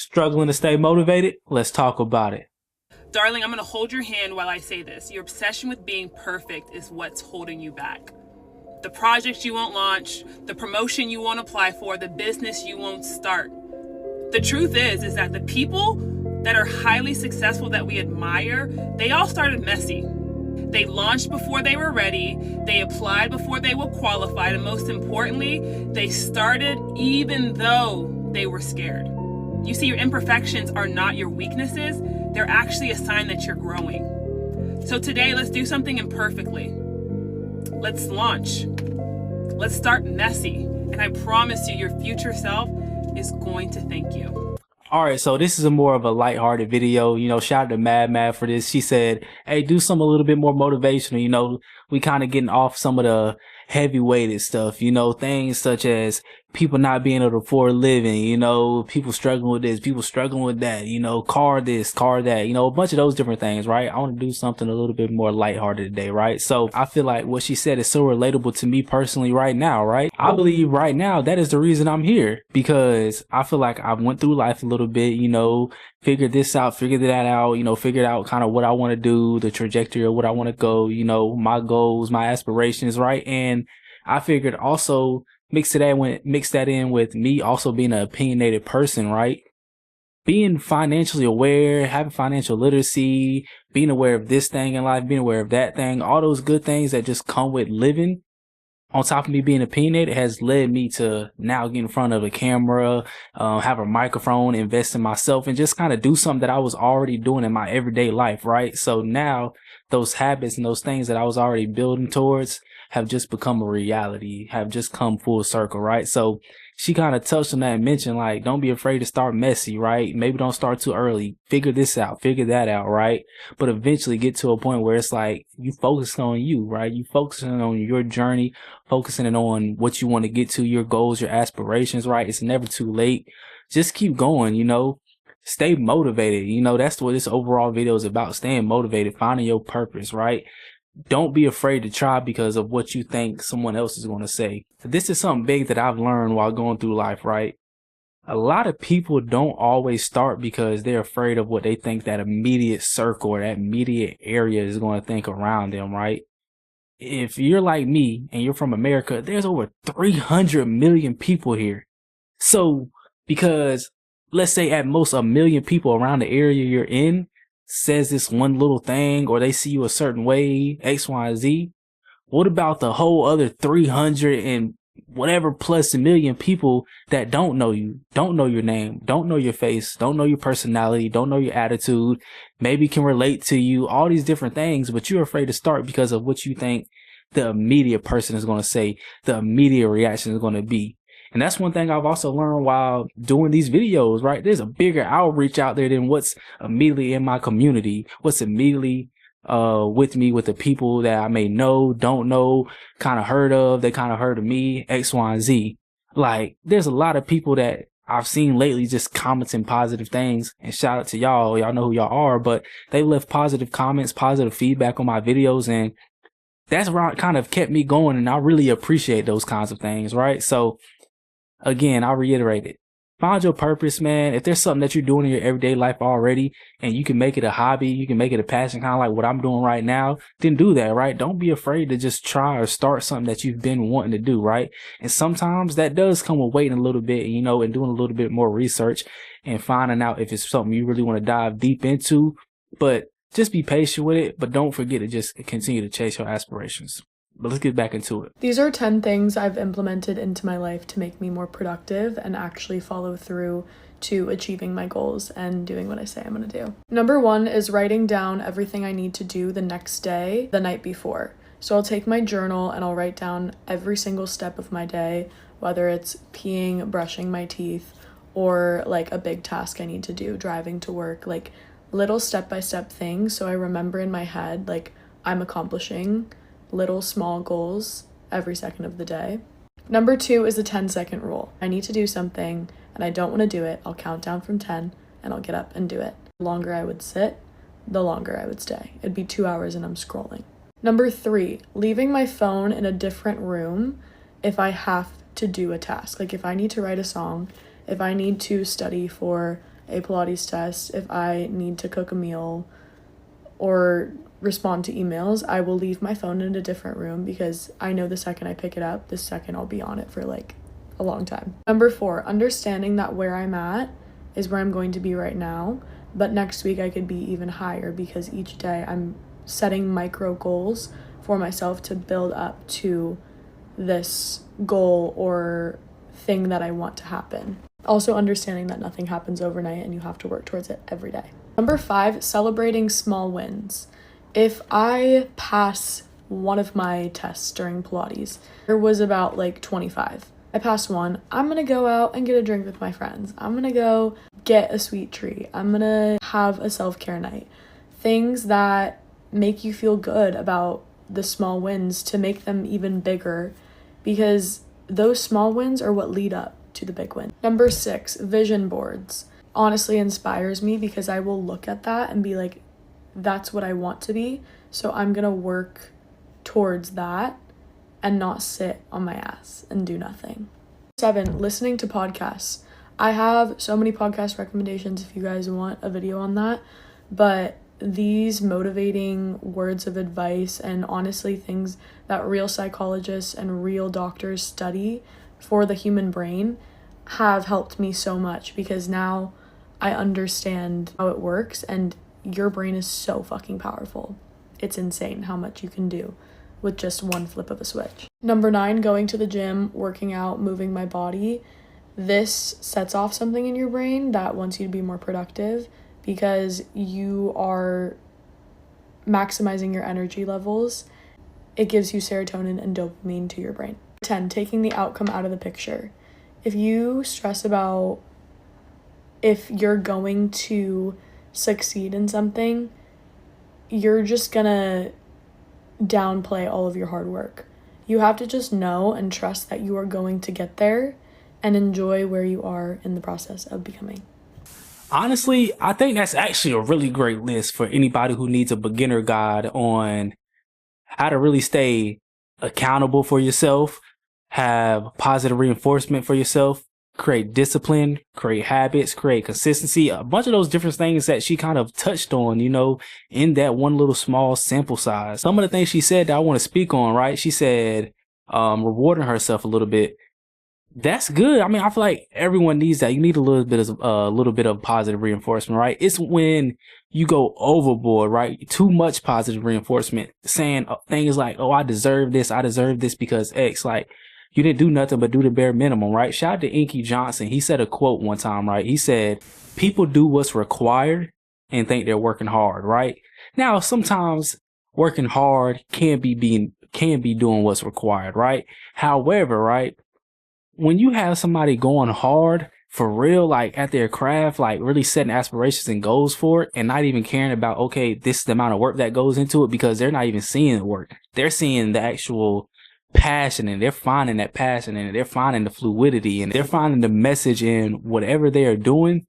Struggling to stay motivated? Let's talk about it. Darling, I'm going to hold your hand while I say this. Your obsession with being perfect is what's holding you back. The project you won't launch, the promotion you won't apply for, the business you won't start. The truth is that the people that are highly successful that we admire, they all started messy. They launched before they were ready, they applied before they were qualified, and most importantly, they started even though they were scared. You see, your imperfections are not your weaknesses, they're actually a sign that you're growing. So today, let's do something imperfectly. Let's launch. Let's start messy. And I promise you, your future self is going to thank you. All right, so this is a more of a lighthearted video. Shout out to Mad for this. She said, hey, do something a little bit more motivational. We kind of getting off some of the heavy-weighted stuff, things such as people not being able to afford a living, people struggling with this, people struggling with that, car this, car that, a bunch of those different things, right? I want to do something a little bit more lighthearted today, right? So I feel like what she said is so relatable to me personally right now, right? I believe right now that is the reason I'm here, because I feel like I went through life a little bit, figured this out, figured that out, figured out kind of what I want to do, the trajectory of what I want to go, my goals, my aspirations, right? And I figured also mix that in with me also being an opinionated person, right? Being financially aware, having financial literacy, being aware of this thing in life, being aware of that thing, all those good things that just come with living, on top of me being opinionated, has led me to now get in front of a camera, have a microphone, invest in myself, and just kind of do something that I was already doing in my everyday life, right? So now those habits and those things that I was already building towards have just become a reality, have just come full circle, right? So she kind of touched on that and mentioned, like, don't be afraid to start messy, right? Maybe don't start too early. Figure this out, figure that out, right? But eventually get to a point where it's like you focus on you, right? You focusing on your journey, focusing on what you want to get to, your goals, your aspirations, right? It's never too late. Just keep going, stay motivated. That's what this overall video is about, staying motivated, finding your purpose, right? Don't be afraid to try because of what you think someone else is going to say. This is something big that I've learned while going through life, right? A lot of people don't always start because they're afraid of what they think that immediate circle or that immediate area is going to think around them, right? If you're like me and you're from America, there's over 300 million people here. So because let's say at most 1 million people around the area you're in says this one little thing, or they see you a certain way, X, Y, Z, what about the whole other 300 and whatever plus a million people that don't know you, don't know your name, don't know your face, don't know your personality, don't know your attitude, maybe can relate to you, all these different things, but you're afraid to start because of what you think the immediate person is going to say, the immediate reaction is going to be. And that's one thing I've also learned while doing these videos, right? There's a bigger outreach out there than what's immediately in my community, what's immediately with me, with the people that I may know, don't know, kind of heard of, they kind of heard of me, X, Y, and Z. Like, there's a lot of people that I've seen lately just commenting positive things, and shout out to y'all. Y'all know who y'all are, but they left positive comments, positive feedback on my videos, and that's where it kind of kept me going, and I really appreciate those kinds of things, right? So again, I'll reiterate it. Find your purpose, man. If there's something that you're doing in your everyday life already and you can make it a hobby, you can make it a passion, kind of like what I'm doing right now, then do that, right? Don't be afraid to just try or start something that you've been wanting to do, right? And sometimes that does come with waiting a little bit, and doing a little bit more research and finding out if it's something you really want to dive deep into. But just be patient with it, but don't forget to just continue to chase your aspirations. But let's get back into it. These are 10 things I've implemented into my life to make me more productive and actually follow through to achieving my goals and doing what I say I'm going to do. Number 1 is writing down everything I need to do the next day, the night before. So I'll take my journal and I'll write down every single step of my day, whether it's peeing, brushing my teeth, or like a big task I need to do, driving to work, like little step-by-step things. So I remember in my head, like, I'm accomplishing little small goals every second of the day. Number 2 is the 10-second rule. I need to do something and I don't want to do it. I'll count down from 10 and I'll get up and do it. The longer I would sit, the longer I would stay. It'd be 2 hours and I'm scrolling. Number 3, leaving my phone in a different room if I have to do a task. Like if I need to write a song, if I need to study for a Pilates test, if I need to cook a meal or respond to emails, I will leave my phone in a different room because I know the second I pick it up, the second I'll be on it for like a long time. Number 4, understanding that where I'm at is where I'm going to be right now, but next week I could be even higher because each day I'm setting micro goals for myself to build up to this goal or thing that I want to happen. Also understanding that nothing happens overnight and you have to work towards it every day. Number 5, celebrating small wins. If I pass one of my tests during Pilates, there was about like 25. I passed one, I'm gonna go out and get a drink with my friends. I'm gonna go get a sweet treat. I'm gonna have a self-care night. Things that make you feel good about the small wins to make them even bigger, because those small wins are what lead up to the big win. Number 6, vision boards. Honestly inspires me because I will look at that and be like, that's what I want to be. So I'm gonna work towards that and not sit on my ass and do nothing. 7, listening to podcasts. I have so many podcast recommendations if you guys want a video on that, but these motivating words of advice and honestly things that real psychologists and real doctors study for the human brain have helped me so much, because now I understand how it works and your brain is so fucking powerful. It's insane how much you can do with just one flip of a switch. Number 9, going to the gym, working out, moving my body. This sets off something in your brain that wants you to be more productive because you are maximizing your energy levels. It gives you serotonin and dopamine to your brain. 10, taking the outcome out of the picture. If you stress about if you're going to succeed in something, you're just gonna downplay all of your hard work. You have to just know and trust that you are going to get there and enjoy where you are in the process of becoming. Honestly, I think that's actually a really great list for anybody who needs a beginner guide on how to really stay accountable for yourself, have positive reinforcement for yourself, create discipline, create habits, create consistency, a bunch of those different things that she kind of touched on, you know, in that one little small sample size. Some of the things she said that I want to speak on, right? She said, rewarding herself a little bit. That's good. I mean, I feel like everyone needs that. You need a little bit of positive reinforcement, right? It's when you go overboard, right? Too much positive reinforcement, saying things like, "Oh, I deserve this because X." Like, you didn't do nothing but do the bare minimum, right? Shout out to Inky Johnson. He said a quote one time, right? He said, "People do what's required and think they're working hard," right? Now, sometimes working hard can be doing what's required, right? However, right, when you have somebody going hard for real, like at their craft, like really setting aspirations and goals for it and not even caring about, okay, this is the amount of work that goes into it, because they're not even seeing the work. They're seeing the actual passion, and they're finding that passion, and they're finding the fluidity, and they're finding the message in whatever they are doing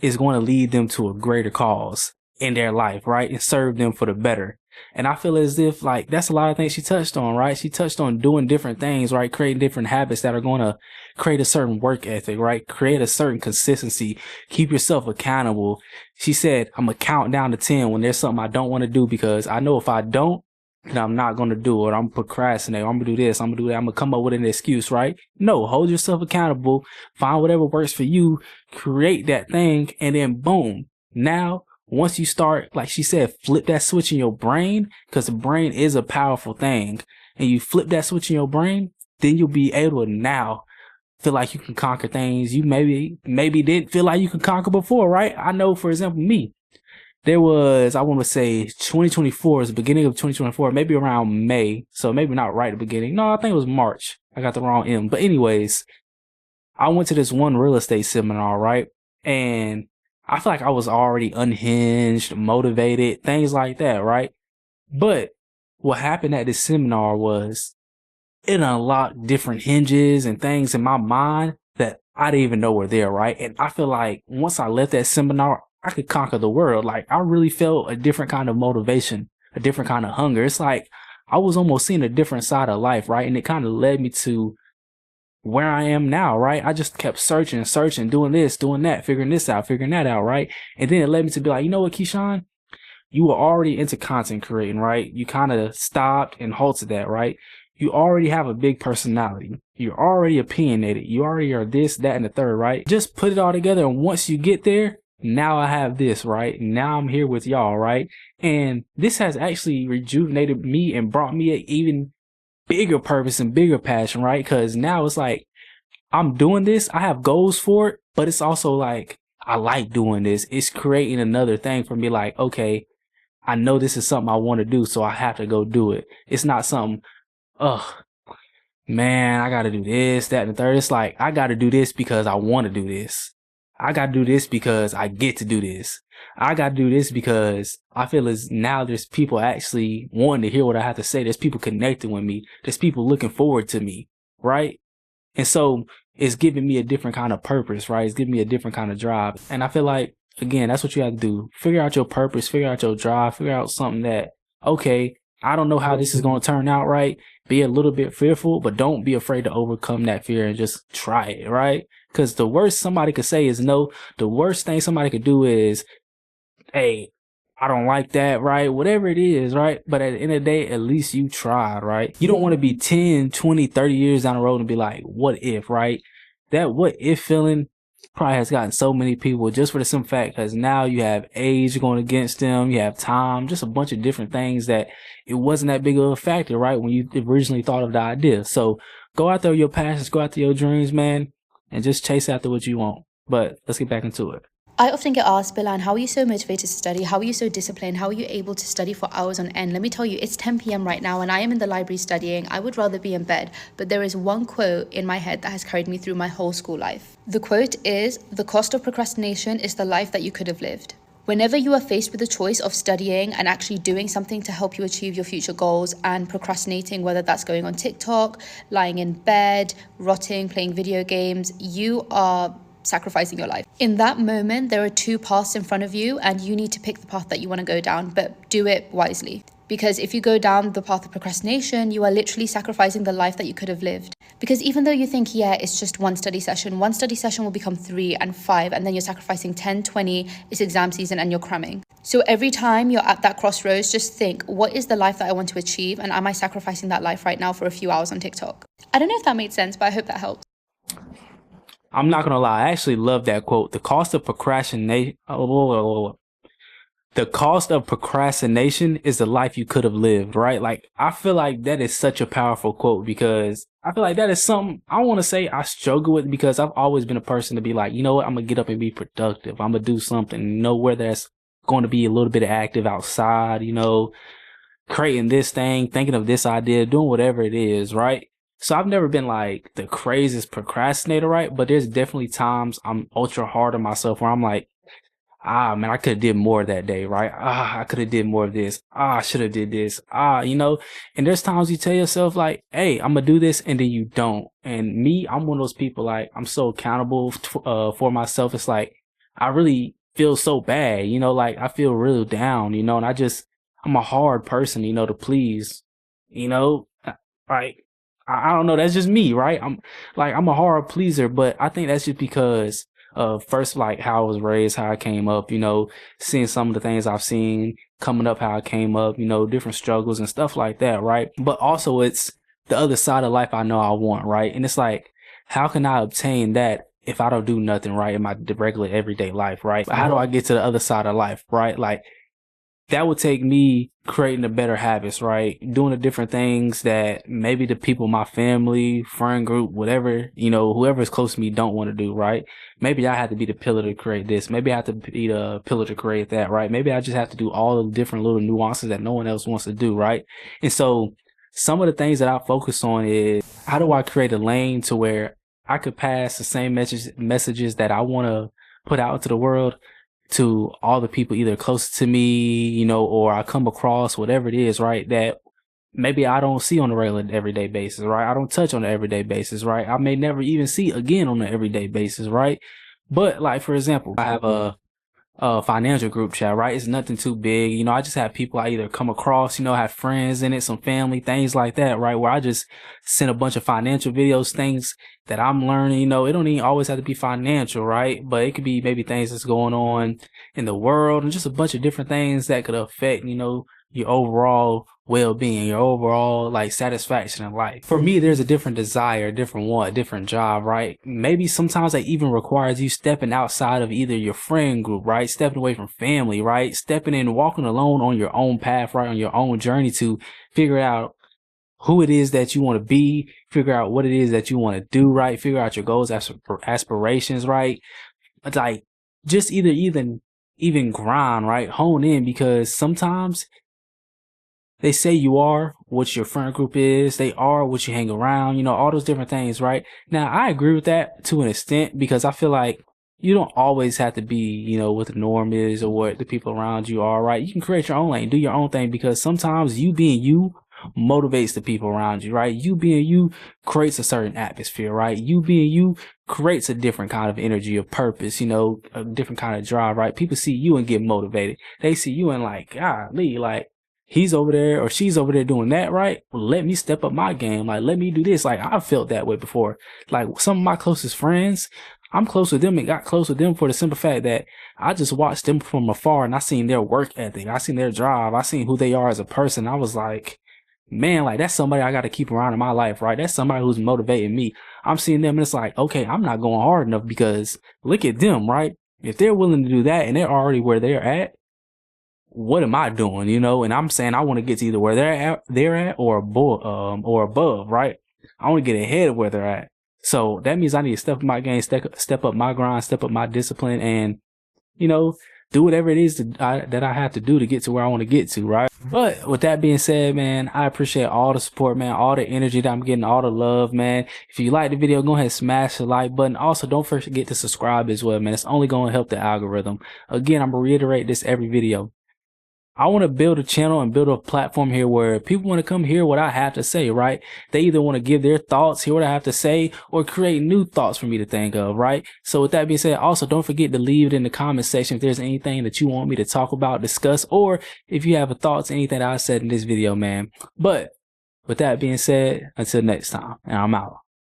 is going to lead them to a greater cause in their life, right? And serve them for the better. And I feel as if, like, that's a lot of things she touched on, right? She touched on doing different things, right? Creating different habits that are going to create a certain work ethic, right? Create a certain consistency. Keep yourself accountable. She said, I'm going to count down to 10 when there's something I don't want to do, because I know if I don't, then I'm not going to do it. I'm procrastinating. I'm going to do this. I'm going to do that. I'm going to come up with an excuse, right? No, hold yourself accountable. Find whatever works for you. Create that thing. And then boom. Now, once you start, like she said, flip that switch in your brain, because the brain is a powerful thing, and you flip that switch in your brain, then you'll be able to now feel like you can conquer things you maybe didn't feel like you could conquer before, right? I know, for example, me, there was, I want to say 2024 is the beginning of 2024, maybe around May. So maybe not right at the beginning. No, I think it was March. I got the wrong M. But anyways, I went to this one real estate seminar, right? And I feel like I was already unhinged, motivated, things like that, right? But what happened at this seminar was it unlocked different hinges and things in my mind that I didn't even know were there, right? And I feel like once I left that seminar, I could conquer the world. Like, I really felt a different kind of motivation, a different kind of hunger. It's like I was almost seeing a different side of life, right? And it kind of led me to where I am now, right? I just kept searching, doing this, doing that, figuring this out, figuring that out, right? And then it led me to be like, you know what, Keyshawn? You were already into content creating, right? You kind of stopped and halted that, right? You already have a big personality. You're already opinionated. You already are this, that, and the third, right? Just put it all together. And once you get there, now I have this, right? Now I'm here with y'all, right? And this has actually rejuvenated me and brought me an even bigger purpose and bigger passion, right? Because now it's like, I'm doing this. I have goals for it, but it's also like, I like doing this. It's creating another thing for me. Like, okay, I know this is something I want to do, so I have to go do it. It's not something, oh, man, I got to do this, that, and the third. It's like, I got to do this because I want to do this. I got to do this because I get to do this. I got to do this because I feel as now there's people actually wanting to hear what I have to say. There's people connecting with me. There's people looking forward to me, right? And so it's giving me a different kind of purpose, right? It's giving me a different kind of drive. And I feel like, again, that's what you have to do. Figure out your purpose, figure out your drive, figure out something that, okay, I don't know how this is going to turn out, right? Be a little bit fearful, but don't be afraid to overcome that fear and just try it, right? Because the worst somebody could say is no. The worst thing somebody could do is, hey, I don't like that, right? Whatever it is, right? But at the end of the day, at least you tried, right? You don't want to be 10, 20, 30 years down the road and be like, what if, right? That what if feeling probably has gotten so many people just for the simple fact because now you have age going against them, you have time, just a bunch of different things that it wasn't that big of a factor, right? When you originally thought of the idea. So go out there with your passions, go out there your dreams, man, and just chase after what you want. But let's get back into it. I often get asked, Bilan, how are you so motivated to study? How are you so disciplined? How are you able to study for hours on end? Let me tell you, it's 10 p.m. right now and I am in the library studying. I would rather be in bed, but there is one quote in my head that has carried me through my whole school life. The quote is, "The cost of procrastination is the life that you could have lived." Whenever you are faced with the choice of studying and actually doing something to help you achieve your future goals and procrastinating, whether that's going on TikTok, lying in bed, rotting, playing video games, you are sacrificing your life. In that moment, there are two paths in front of you and you need to pick the path that you want to go down, but do it wisely. Because if you go down the path of procrastination, you are literally sacrificing the life that you could have lived. Because even though you think, yeah, it's just one study session will become 3 and 5, and then you're sacrificing 10, 20, it's exam season and you're cramming. So every time you're at that crossroads, just think, what is the life that I want to achieve? And am I sacrificing that life right now for a few hours on TikTok? I don't know if that made sense, but I hope that helped. I'm not gonna lie, I actually love that quote. The cost of procrastination. The cost of procrastination is the life you could have lived, right? Like, I feel like that is such a powerful quote because I feel like that is something I want to say I struggle with because I've always been a person to be like, you know what, I'm gonna get up and be productive. I'm gonna do something, you know, where that's going to be a little bit active outside, you know, creating this thing, thinking of this idea, doing whatever it is, right? So I've never been like the craziest procrastinator, right? But there's definitely times I'm ultra hard on myself where I'm like, man, I could have did more that day, right? I could have did more of this. I should have did this. You know, and there's times you tell yourself like, hey, I'm gonna do this, and then you don't. And me, I'm one of those people, like, I'm so accountable for myself. It's like, I really feel so bad, you know, like I feel real down, you know, and I'm a hard person, you know, to please, you know, like, I don't know. That's just me, right? I'm a hard pleaser, but I think that's just because of first, like how I was raised, how I came up, you know, seeing some of the things I've seen coming up, how I came up, you know, different struggles and stuff like that, right? But also it's the other side of life I know I want, right? And it's like, how can I obtain that if I don't do nothing, right, in my regular everyday life, right? But how do I get to the other side of life, right? Like, that would take me creating the better habits, right? Doing the different things that maybe the people, my family, friend group, whatever, you know, whoever is close to me don't want to do, right? Maybe I have to be the pillar to create this. Maybe I have to be the pillar to create that, right? Maybe I just have to do all the different little nuances that no one else wants to do, right? And so some of the things that I focus on is, how do I create a lane to where I could pass the same messages that I want to put out into the world to all the people either close to me, you know, or I come across, whatever it is, right, that maybe I don't see on a regular everyday basis, right? I don't touch on an everyday basis, right? I may never even see again on an everyday basis, right? But like, for example, I have a financial group chat, right? It's nothing too big. You know, I just have people I either come across, you know, have friends in it, some family, things like that, right? Where I just send a bunch of financial videos, things that I'm learning. You know, it don't even always have to be financial, right? But it could be maybe things that's going on in the world and just a bunch of different things that could affect, you know, your overall well-being, your overall like satisfaction in life. For me, there's a different desire, different want, different job, right? Maybe sometimes that even requires you stepping outside of either your friend group, right? Stepping away from family, right? Stepping in, walking alone on your own path, right? On your own journey to figure out who it is that you want to be, figure out what it is that you want to do, right? Figure out your goals, aspirations, right? It's like just even grind, right? Hone in, because sometimes they say you are what your friend group is. They are what you hang around, you know, all those different things, right? Now, I agree with that to an extent, because I feel like you don't always have to be, you know, what the norm is or what the people around you are, right? You can create your own lane, do your own thing, because sometimes you being you motivates the people around you, right? You being you creates a certain atmosphere, right? You being you creates a different kind of energy, of purpose, you know, a different kind of drive, right? People see you and get motivated. They see you and like, golly, like, he's over there or she's over there doing that, right? Well, let me step up my game. Like, let me do this. Like, I've felt that way before. Like, some of my closest friends, I'm close with them and got close with them for the simple fact that I just watched them from afar and I seen their work ethic. I seen their drive. I seen who they are as a person. I was like, man, like, that's somebody I got to keep around in my life, right? That's somebody who's motivating me. I'm seeing them and it's like, okay, I'm not going hard enough, because look at them, right? If they're willing to do that and they're already where they're at, what am I doing, you know? And I'm saying I want to get to either where they're at or above, right? I want to get ahead of where they're at. So that means I need to step up my game, step up my grind, step up my discipline, and, you know, do whatever it is that I have to do to get to where I want to get to, right? But with that being said, man, I appreciate all the support, man, all the energy that I'm getting, all the love, man. If you like the video, go ahead and smash the like button. Also, don't forget to subscribe as well, man. It's only going to help the algorithm. Again, I'm going to reiterate this every video. I want to build a channel and build a platform here where people want to come hear what I have to say, right? They either want to give their thoughts, hear what I have to say, or create new thoughts for me to think of, right? So with that being said, also don't forget to leave it in the comment section if there's anything that you want me to talk about, discuss, or if you have thoughts, anything that I said in this video, man. But with that being said, until next time, and I'm out.